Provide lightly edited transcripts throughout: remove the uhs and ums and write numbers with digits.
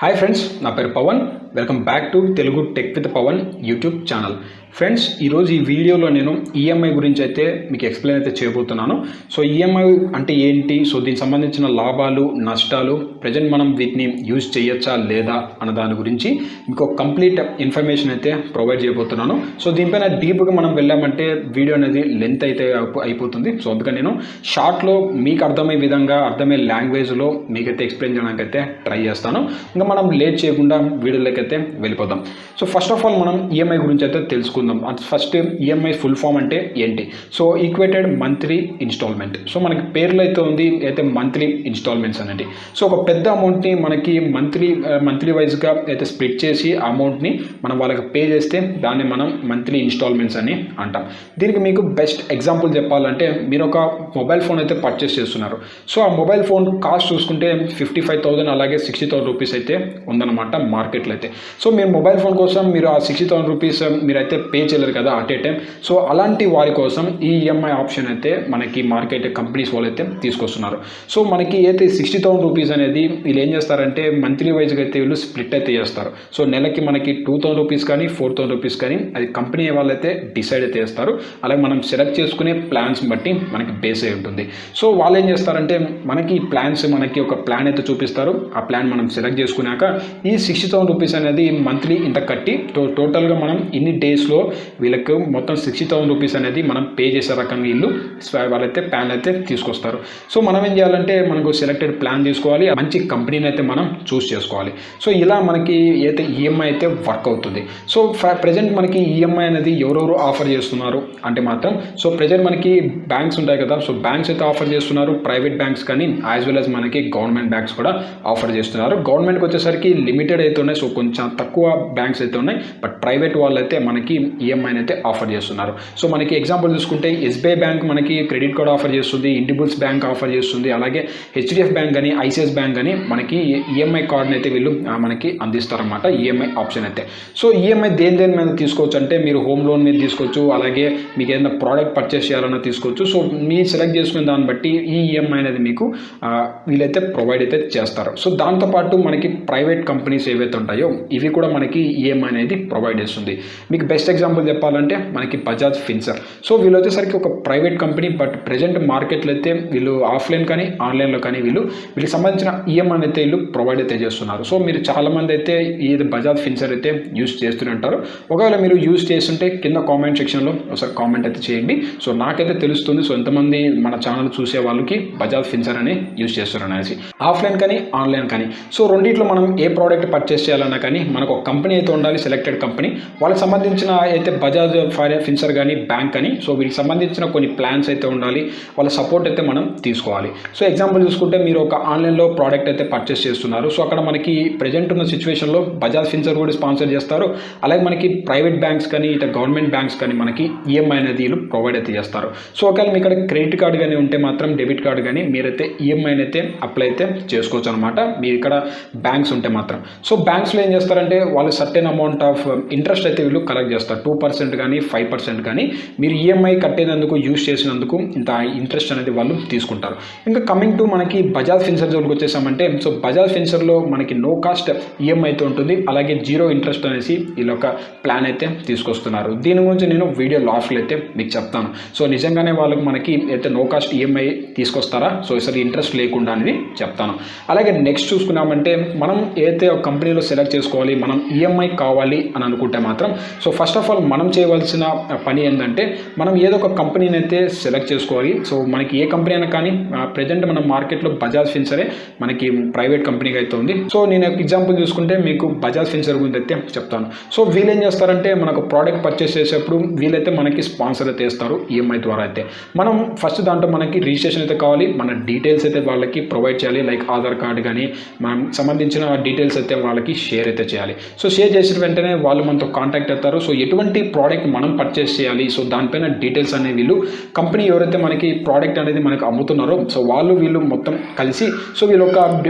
Hi friends, నా పేరు Pavan. Welcome back to Telugu tech with Pavan YouTube channel. Friends, ఈరోజు ఈ వీడియోలో నేను ఈఎంఐ గురించి అయితే మీకు ఎక్స్ప్లెయిన్ అయితే చేయబోతున్నాను. సో ఈఎంఐ అంటే ఏంటి, సో దీనికి సంబంధించిన లాభాలు నష్టాలు, ప్రజెంట్ మనం వీటిని యూజ్ చేయొచ్చా లేదా అన్న దాని గురించి మీకు ఒక కంప్లీట్ ఇన్ఫర్మేషన్ అయితే ప్రొవైడ్ చేయబోతున్నాను. సో దీనిపైన డీప్గా మనం వెళ్ళామంటే వీడియో అనేది లెంత్ అయితే అయిపోతుంది. సో అందుకని నేను షార్ట్లో మీకు అర్థమయ్యే విధంగా, అర్థమయ్యే లాంగ్వేజ్లో మీకైతే ఎక్స్ప్లెయిన్ చేయడానికి అయితే ట్రై చేస్తాను. ఇంకా మనం లేట్ చేయకుండా వీడియోలోకి అయితే వెళ్ళిపోదాం. సో ఫస్ట్ ఆఫ్ ఆల్ మనం ఈఎంఐ గురించి అయితే తెలుసుకుందాం. ఫస్ట్ ఈఎంఐ ఫుల్ ఫామ్ అంటే ఏంటి? So equated monthly installment. So మనకి పేర్లు అయితే ఉంది అయితే మంత్లీ ఇన్స్టాల్మెంట్స్ అనేది. సో ఒక పెద్ద అమౌంట్ని మనకి మంత్లీ వైజ్గా అయితే స్ప్లిట్ చేసి అమౌంట్ని మనం వాళ్ళకి పే చేస్తే దాన్ని మనం మంత్లీ ఇన్స్టాల్మెంట్స్ అని అంటాం. దీనికి మీకు బెస్ట్ ఎగ్జాంపుల్ చెప్పాలంటే, మీరు ఒక మొబైల్ ఫోన్ అయితే పర్చేస్ చేస్తున్నారు. సో ఆ మొబైల్ ఫోన్ కాస్ట్ చూసుకుంటే 55,000 అలాగే 60,000 రూపీస్ అయితే ఉందన్నమాట మార్కెట్లో అయితే. సో మీరు మొబైల్ ఫోన్ కోసం మీరు ఆ 60,000 రూపీస్ మీరైతే పే చేయలేరు కదా అట్ ఏ టైం. సో అలాంటి వారి కోసం ఈ ఈఎంఐ ఆప్షన్ అయితే మనకి మార్కెట్ కంపెనీస్ వాళ్ళు అయితే తీసుకొస్తున్నారు. సో మనకి అయితే 60,000 రూపీస్ అనేది వీళ్ళు ఏం చేస్తారంటే మంత్లీ వైజ్గా అయితే వీళ్ళు స్ప్లిట్ అయితే చేస్తారు. సో నెలకి మనకి 2,000 రూపీస్ కానీ 4,000 రూపీస్ కానీ అది కంపెనీ వాళ్ళైతే డిసైడ్ అయితే చేస్తారు. అలాగే మనం సెలెక్ట్ చేసుకునే ప్లాన్స్ బట్టి మనకి బేస్ అయి ఉంటుంది. సో వాళ్ళు ఏం చేస్తారంటే మనకి ప్లాన్స్, మనకి ఒక ప్లాన్ అయితే చూపిస్తారు. ఆ ప్లాన్ మనం సెలెక్ట్ చేసుకున్నాక ఈ 60,000 రూపీస్ అనేది మంత్లీ ఇంత కట్టి టోటల్గా మనం ఇన్ని డేస్లో వీళ్ళకి మొత్తం 60,000 రూపీస్ అనేది మనం పే చేసే రకంగా వీళ్ళు వాళ్ళైతే ప్లాన్ అయితే తీసుకొస్తారు. సో మనం ఏం చేయాలంటే మనకు సెలెక్టెడ్ ప్లాన్ తీసుకోవాలి, మంచి కంపెనీని అయితే మనం చూస్ చేసుకోవాలి. సో ఇలా మనకి అయితే ఈఎంఐ అయితే వర్క్ అవుతుంది. సో ప్రజెంట్ మనకి ఈఎంఐ అనేది ఎవరెవరు ఆఫర్ చేస్తున్నారు అంటే మాత్రం, సో ప్రజెంట్ మనకి బ్యాంక్స్ ఉంటాయి కదా, సో బ్యాంక్స్ అయితే ఆఫర్ చేస్తున్నారు, ప్రైవేట్ బ్యాంక్స్ కానీ యాజ్ వెల్ యాజ్ మనకి గవర్నమెంట్ బ్యాంక్స్ కూడా ఆఫర్ చేస్తున్నారు. గవర్నమెంట్కి వచ్చేసరికి లిమిటెడ్ అయితే ఉన్నాయి, సో కొంచెం తక్కువ బ్యాంక్స్ అయితే ఉన్నాయి. బట్ ప్రైవేట్ వాళ్ళు అయితే మనకి ఈఎంఐని అయితే ఆఫర్ చేస్తున్నారు. సో మనకి ఎగ్జాంపుల్ చూసుకుంటే ఎస్బీఐ బ్యాంక్ మనకి క్రెడిట్ కార్డ్ ఆఫర్ చేస్తుంది, ఇండిబుల్స్ బ్యాంక్ ఆఫర్ చేస్తుంది, అలాగే హెచ్డిఎఫ్ బ్యాంక్ కానీ ఐసిఐసిఐ బ్యాంక్ కానీ మనకి ఈఎంఐ కార్డ్ని అయితే వీళ్ళు మనకి అందిస్తారన్నమాట ఈఎంఐ ఆప్షన్ అయితే. సో ఈఎంఐ దేని మీద తీసుకోవచ్చు అంటే, మీరు హోమ్ లోన్ మీద తీసుకోవచ్చు, అలాగే మీకు ఏదైనా ప్రోడక్ట్ పర్చేస్ చేయాలన్నా తీసుకోవచ్చు. సో మీరు సెలెక్ట్ చేసుకునే దాన్ని బట్టి ఈ ఈఎంఐ అనేది మీకు వీళ్ళైతే ప్రొవైడ్ అయితే చేస్తారు. సో దాంతోపాటు మనకి ప్రైవేట్ కంపెనీస్ ఏవైతే ఉంటాయో ఇవి కూడా మనకి ఈఎంఐ అనేది ప్రొవైడ్ చేస్తుంది. మీకు బెస్ట్ ఎగ్జాంపుల్ చెప్పాలంటే మనకి బజాజ్ ఫిన్సర్. సో వీళ్ళు వచ్చేసరికి ఒక ప్రైవేట్ కంపెనీ, బట్ ప్రజెంట్ మార్కెట్లో అయితే వీళ్ళు ఆఫ్లైన్ కానీ ఆన్లైన్లో కానీ వీళ్ళకి సంబంధించిన ఈఎంఐ అయితే వీళ్ళు ప్రొవైడ్ అయితే చేస్తున్నారు. సో మీరు చాలామంది అయితే ఈ బజాజ్ ఫిన్సర్ అయితే యూస్ చేస్తూనే ఉంటారు. ఒకవేళ మీరు యూస్ చేస్తుంటే కింద కామెంట్ సెక్షన్లో ఒకసారి కామెంట్ అయితే చేయండి. సో నాకైతే తెలుస్తుంది సో ఎంతమంది మన ఛానల్ చూసే వాళ్ళకి బజాజ్ ఫిన్సర్ అని యూస్ చేస్తున్నారు అనేసి, ఆఫ్లైన్ కానీ ఆన్లైన్ కానీ. సో రెండిట్లో మనం ఏ ప్రోడక్ట్ పర్చేస్ చేయాలన్నా కానీ మనకు ఒక కంపెనీ అయితే ఉండాలి, సెలెక్టెడ్ కంపెనీ. వాళ్ళకి సంబంధించిన అయితే బజాజ్ ఫిన్సర్ కానీ బ్యాంక్ కానీ, సో వీటికి సంబంధించిన కొన్ని ప్లాన్స్ అయితే ఉండాలి, వాళ్ళ సపోర్ట్ అయితే మనం తీసుకోవాలి. సో ఎగ్జాంపుల్ చూసుకుంటే మీరు ఒక ఆన్లైన్లో ప్రోడక్ట్ అయితే పర్చేస్ చేస్తున్నారు. సో అక్కడ మనకి ప్రజెంట్ ఉన్న సిచ్యువేషన్లో బజాజ్ ఫిన్సర్ కూడా స్పాన్సర్ చేస్తారు, అలాగే మనకి ప్రైవేట్ బ్యాంక్స్ కానీ ఇట్లా గవర్నమెంట్ బ్యాంక్స్ కానీ మనకి ఈఎంఐ అనేది వీళ్ళు ప్రొవైడ్ అయితే చేస్తారు. సో ఒకవేళ మీ ఇక్కడ క్రెడిట్ కార్డు కానీ ఉంటే మాత్రం, డెబిట్ కార్డు కానీ మీరైతే ఈఎంఐని అయితే అప్లై అయితే చేసుకోవచ్చు అనమాట, మీ ఇక్కడ బ్యాంక్స్ ఉంటే మాత్రం. సో బ్యాంక్స్లో ఏం చేస్తారంటే వాళ్ళు సర్టెన్ అమౌంట్ ఆఫ్ ఇంట్రెస్ట్ అయితే వీళ్ళు కలెక్ట్ చేస్తారు, 2% కానీ 5% కానీ మీరు ఈఎంఐ కట్టేందుకు యూజ్ చేసినందుకు ఇంత ఇంట్రెస్ట్ అనేది వాళ్ళు తీసుకుంటారు. ఇంకా కమింగ్ టు మనకి బజాజ్ ఫిన్సర్ జోలికి వచ్చేసామంటే, సో బజాజ్ ఫిన్సర్లో మనకి నో కాస్ట్ ఈఎంఐ అయితే ఉంటుంది, అలాగే జీరో ఇంట్రెస్ట్ అనేసి వీళ్ళు ఒక ప్లాన్ అయితే తీసుకొస్తున్నారు. దీని గురించి నేను వీడియో లాస్ట్లో అయితే మీకు చెప్తాను. సో నిజంగానే వాళ్ళకి మనకి అయితే నో కాస్ట్ ఈఎంఐ తీసుకొస్తారా, సో అసలు ఇంట్రెస్ట్ లేకుండా అనేది చెప్తాను. అలాగే నెక్స్ట్ చూసుకున్నామంటే, మనం ఏదైతే ఒక కంపెనీలో సెలెక్ట్ చేసుకోవాలి, మనం ఈఎంఐ కావాలి అని అనుకుంటే మాత్రం, సో ఫస్ట్ ఆఫ్ ఆల్ మనం చేయవలసిన పని ఏంటంటే, మనం ఏదో ఒక కంపెనీని అయితే సెలెక్ట్ చేసుకోవాలి. సో మనకి ఏ కంపెనీ అయినా కానీ ప్రజెంట్ మన మార్కెట్లో బజాజ్ ఫిన్సరే మనకి ప్రైవేట్ కంపెనీగా అయితే ఉంది. సో నేను ఎగ్జాంపుల్ చూసుకుంటే మీకు బజాజ్ ఫిన్సర్ గురించి అయితే చెప్తాను. సో వీళ్ళు ఏం చేస్తారంటే, మనకు ప్రోడక్ట్ పర్చేస్ చేసేటప్పుడు వీళ్ళైతే మనకి స్పాన్సర్ అయితే ఇస్తారు ఈఎంఐ ద్వారా అయితే. మనం ఫస్ట్ దాంట్లో మనకి రిజిస్ట్రేషన్ అయితే కావాలి, మన డీటెయిల్స్ అయితే వాళ్ళకి ప్రొవైడ్ చేయాలి, లైక్ ఆధార్ కార్డు కానీ మనం సంబంధించిన డీటెయిల్స్ అయితే వాళ్ళకి షేర్ అయితే చేయాలి. సో షేర్ చేసిన వెంటనే వాళ్ళు మనతో కాంటాక్ట్ అవుతారు. సో ఎటువంటి ప్రోడక్ట్ మనం పర్చేస్ చేయాలి, సో దానిపైన డీటెయిల్స్ అనేవి వీళ్ళు కంపెనీ ఎవరైతే మనకి ప్రోడక్ట్ అనేది మనకు అమ్ముతున్నారో సో వీళ్ళు మొత్తం కలిసి సో వీళ్ళు ఒక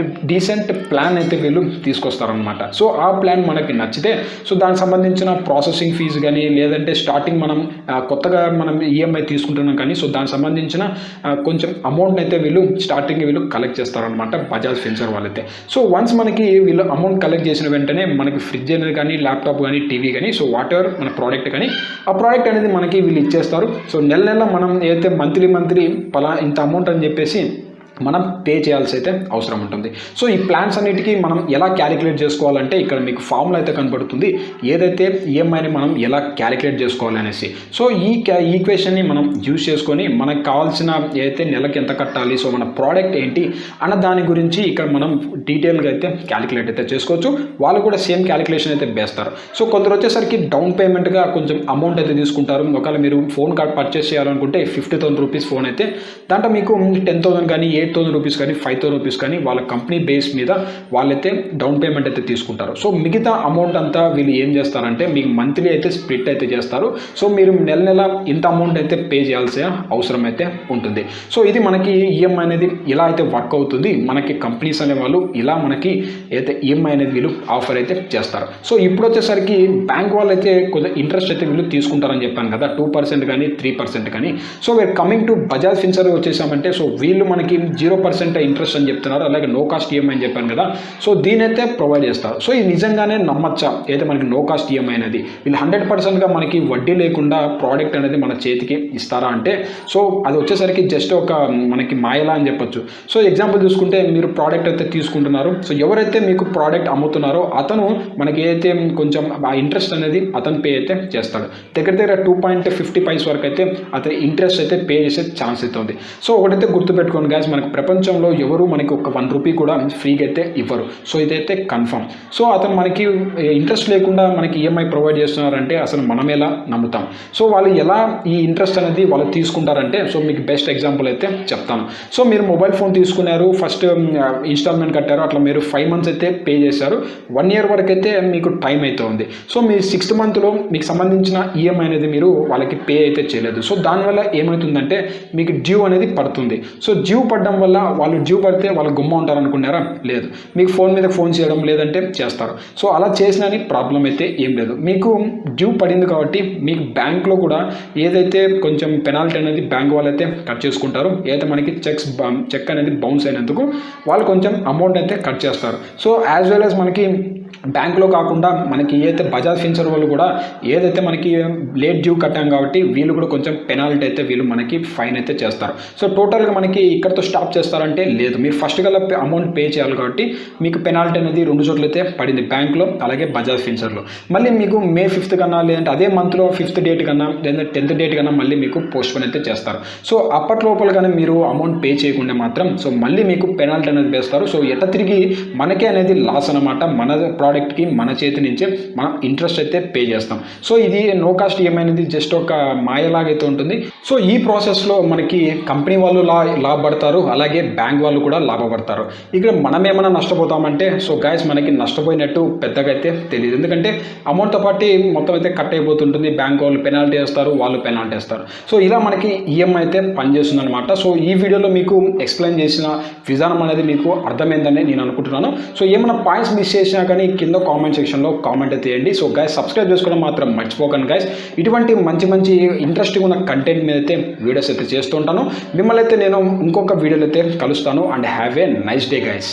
డీసెంట్ ప్లాన్ అయితే వీళ్ళు తీసుకొస్తారనమాట. సో ఆ ప్లాన్ మనకి నచ్చితే సో దానికి సంబంధించిన ప్రాసెసింగ్ ఫీజు కానీ లేదంటే స్టార్టింగ్ మనం కొత్తగా మనం ఈఎంఐ తీసుకుంటున్నాం కానీ సో దానికి సంబంధించిన కొంచెం అమౌంట్ అయితే వీళ్ళు స్టార్టింగ్ వీళ్ళు కలెక్ట్ చేస్తారనమాట బజాజ్ ఫిన్సర్వ్ వాళ్ళైతే. సో వన్స్ మనకి వీళ్ళు అమౌంట్ కలెక్ట్ చేసిన వెంటనే మనకి ఫ్రిడ్జ్ అనేది కానీ ల్యాప్టాప్ కానీ టీవీ కానీ సో వాట్ ఎవర్ మన ప్రోడక్ట్ కానీ ఆ ప్రోడక్ట్ అనేది మనకి వీళ్ళు ఇచ్చేస్తారు. సో నెల మనం ఏదైతే మంత్లీ ఇంత అమౌంట్ అని చెప్పేసి మనం పే చేయాల్సి అయితే అవసరం ఉంటుంది. సో ఈ ప్లాన్స్ అన్నిటికీ మనం ఎలా క్యాలిక్యులేట్ చేసుకోవాలంటే ఇక్కడ మీకు ఫార్ములా అయితే కనబడుతుంది, ఏదైతే ఈఎంఐని మనం ఎలా క్యాలిక్యులేట్ చేసుకోవాలి అనేసి. సో ఈ ఈక్వేషన్ని మనం యూజ్ చేసుకొని మనకు కావాల్సిన ఏదైతే నెలకి ఎంత కట్టాలి, సో మన ప్రోడక్ట్ ఏంటి అన్న దాని గురించి ఇక్కడ మనం డీటెయిల్గా అయితే క్యాలిక్యులేట్ అయితే చేసుకోవచ్చు. వాళ్ళు కూడా సేమ్ క్యాలిక్యులేషన్ అయితే వేస్తారు. సో కొందరు వచ్చేసరికి డౌన్ పేమెంట్గా కొంచెం అమౌంట్ అయితే తీసుకుంటారు. ఒకవేళ మీరు ఫోన్ కార్డ్ పర్చేస్ చేయాలనుకుంటే 50,000 రూపీస్ ఫోన్ అయితే దాంట్లో మీకు 10,000 కానీ 8,000 రూపీస్ కానీ 5,000 రూపీస్ కానీ వాళ్ళ కంపెనీ బేస్ మీద వాళ్ళైతే డౌన్ పేమెంట్ అయితే తీసుకుంటారు. సో మిగతా అమౌంట్ అంతా వీళ్ళు ఏం చేస్తారంటే మీకు మంత్లీ అయితే స్ప్లిట్ అయితే చేస్తారు. సో మీరు నెల ఇంత అమౌంట్ అయితే పే చేయాల్సిన అవసరం అయితే ఉంటుంది. సో ఇది మనకి ఈఎంఐ అనేది ఇలా అయితే వర్క్ అవుతుంది. మనకి కంపెనీస్ అనే వాళ్ళు ఇలా మనకి అయితే ఈఎంఐ అనేది వీళ్ళు ఆఫర్ అయితే చేస్తారు. సో ఇప్పుడు వచ్చేసరికి బ్యాంక్ వాళ్ళు అయితే కొంచెం ఇంట్రెస్ట్ అయితే వీళ్ళు తీసుకుంటారని చెప్పాను కదా, 2% కానీ 3% కానీ. సో వీరు కమింగ్ టు బజాజ్ ఫిన్సర్వ్ వచ్చేసామంటే సో వీళ్ళు మనకి 0% ఇంట్రెస్ట్ అని చెప్తున్నారు, అలాగే నో కాస్ట్ ఈఎంఐ అని చెప్పాను కదా. సో దీని అయితే ప్రొవైడ్ చేస్తారు. సో ఇది నిజంగానే నమ్మచ్చా అయితే మనకి నో కాస్ట్ ఈఎంఐ అనేది వీళ్ళు 100%గా మనకి వడ్డీ లేకుండా ప్రోడక్ట్ అనేది మన చేతికి ఇస్తారా అంటే సో అది వచ్చేసరికి జస్ట్ ఒక మనకి మాయలా అని చెప్పొచ్చు. సో ఎగ్జాంపుల్ చూసుకుంటే మీరు ప్రోడక్ట్ అయితే తీసుకుంటున్నారు. సో ఎవరైతే మీకు ప్రోడక్ట్ అమ్ముతున్నారో అతను మనకి ఏదైతే కొంచెం ఆ ఇంట్రెస్ట్ అనేది అతను పే అయితే చేస్తాడు. దగ్గర 2.50 పైస్ వరకు అయితే అతని ఇంట్రెస్ట్ అయితే పే చేసే ఛాన్స్ అయితే ఉంది. సో ఒకటైతే గుర్తుపెట్టుకోండి గాయస్, మనకు ప్రపంచంలో ఎవరు మనకి ఒక 1 రూపీ కూడా ఫ్రీగా అయితే ఇవ్వరు. సో ఇదైతే కన్ఫర్మ్. సో అతను మనకి ఇంట్రెస్ట్ లేకుండా మనకి ఈఎంఐ ప్రొవైడ్ చేస్తున్నారంటే అసలు మనం ఎలా నమ్ముతాం? సో వాళ్ళు ఎలా ఈ ఇంట్రెస్ట్ అనేది వాళ్ళు తీసుకుంటారంటే సో మీకు బెస్ట్ ఎగ్జాంపుల్ అయితే చెప్తాను. సో మీరు మొబైల్ ఫోన్ తీసుకున్నారు, ఫస్ట్ ఇన్స్టాల్మెంట్ కట్టారు, అట్లా మీరు 5 months అయితే పే చేశారు, 1 year వరకు అయితే మీకు టైం అయితే ఉంది. సో మీ 6th monthలో మీకు సంబంధించిన ఈఎంఐ అనేది మీరు వాళ్ళకి పే అయితే చేయలేదు. సో దానివల్ల ఏమవుతుందంటే మీకు డ్యూ అనేది పడుతుంది. సో డ్యూ పడడం వల్ల వాళ్ళు డ్యూ పడితే వాళ్ళు గుమ్మ ఉంటారు అనుకున్నారా? లేదు, మీకు ఫోన్ మీద ఫోన్ చేయడం లేదంటే చేస్తారు. సో అలా చేసినా ప్రాబ్లం అయితే ఏం లేదు. మీకు డ్యూ పడింది కాబట్టి మీకు బ్యాంక్లో కూడా ఏదైతే కొంచెం పెనాల్టీ అనేది బ్యాంక్ వాళ్ళు అయితే కట్ చేసుకుంటారు. ఏదైతే మనకి చెక్ అనేది బౌన్స్ అయినందుకు వాళ్ళు కొంచెం అమౌంట్ అయితే కట్ చేస్తారు. సో యాజ్ వెల్ యాజ్ మనకి బ్యాంక్లో కాకుండా మనకి ఏదైతే బజాజ్ ఫిన్సర్వ్ వాళ్ళు కూడా ఏదైతే మనకి లేట్ డ్యూ కట్టాం కాబట్టి వీళ్ళు కూడా కొంచెం పెనాల్టీ అయితే వీళ్ళు మనకి ఫైన్ అయితే చేస్తారు. సో టోటల్గా మనకి ఇక్కడతో స్టాప్ చేస్తారంటే లేదు, మీరు ఫస్ట్ గల అమౌంట్ పే చేయాలి కాబట్టి మీకు పెనాల్టీ అనేది 2 చోట్ల అయితే పడింది, బ్యాంక్లో అలాగే బజాజ్ ఫిన్సర్వ్లో. మళ్ళీ మీకు May 5th కన్నా లేదంటే అదే మంత్లో 5th date కన్నా లేదంటే 10th date కన్నా మళ్ళీ మీకు పోస్ట్పోన్ అయితే చేస్తారు. సో అప్పటి లోపల కానీ మీరు అమౌంట్ పే చేయకుండా మాత్రం సో మళ్ళీ మీకు పెనాల్టీ అనేది వేస్తారు. సో ఎట్ట తిరిగి మనకే అనేది లాస్ అనమాట. మన ప్రోడక్ట్కి మన చేతి నుంచే మనం ఇంట్రెస్ట్ అయితే పే చేస్తాం. సో ఇది నో కాస్ట్ ఈఎంఐ అనేది జస్ట్ ఒక మాయలాగైతే ఉంటుంది. సో ఈ ప్రాసెస్లో మనకి కంపెనీ వాళ్ళు లాభపడతారు, అలాగే బ్యాంక్ వాళ్ళు కూడా లాభపడతారు. ఇక్కడ మనం ఏమైనా నష్టపోతామంటే సో గైస్ మనకి నష్టపోయినట్టు పెద్దగా అయితే తెలియదు, ఎందుకంటే అమౌంట్తో పాటు మొత్తం అయితే కట్ అయిపోతుంటుంది. బ్యాంక్ వాళ్ళు పెనాల్టీ వేస్తారు, వాళ్ళు పెనాల్టీ వేస్తారు. సో ఇలా మనకి ఈఎంఐ అయితే పనిచేస్తుంది అనమాట. సో ఈ వీడియోలో మీకు ఎక్స్ప్లెయిన్ చేసిన విధానం అనేది మీకు అర్థమైందని నేను అనుకుంటున్నాను. సో ఏమైనా పాయింట్స్ మిస్ చేసినా కానీ కింద కామెంట్ సెక్షన్లో కామెంట్ అయితే చేయండి. సో గైస్ సబ్స్క్రైబ్ చేసుకోవడం మాత్రం మర్చిపోకండి గైస్. ఇటువంటి మంచి ఇంట్రెస్టింగ్ ఉన్న కంటెంట్ మీద అయితే వీడియోస్ అయితే చేస్తూ ఉంటాను. మిమ్మల్ని అయితే నేను ఇంకొక వీడియోలో అయితే కలుస్తాను. And have a nice day guys.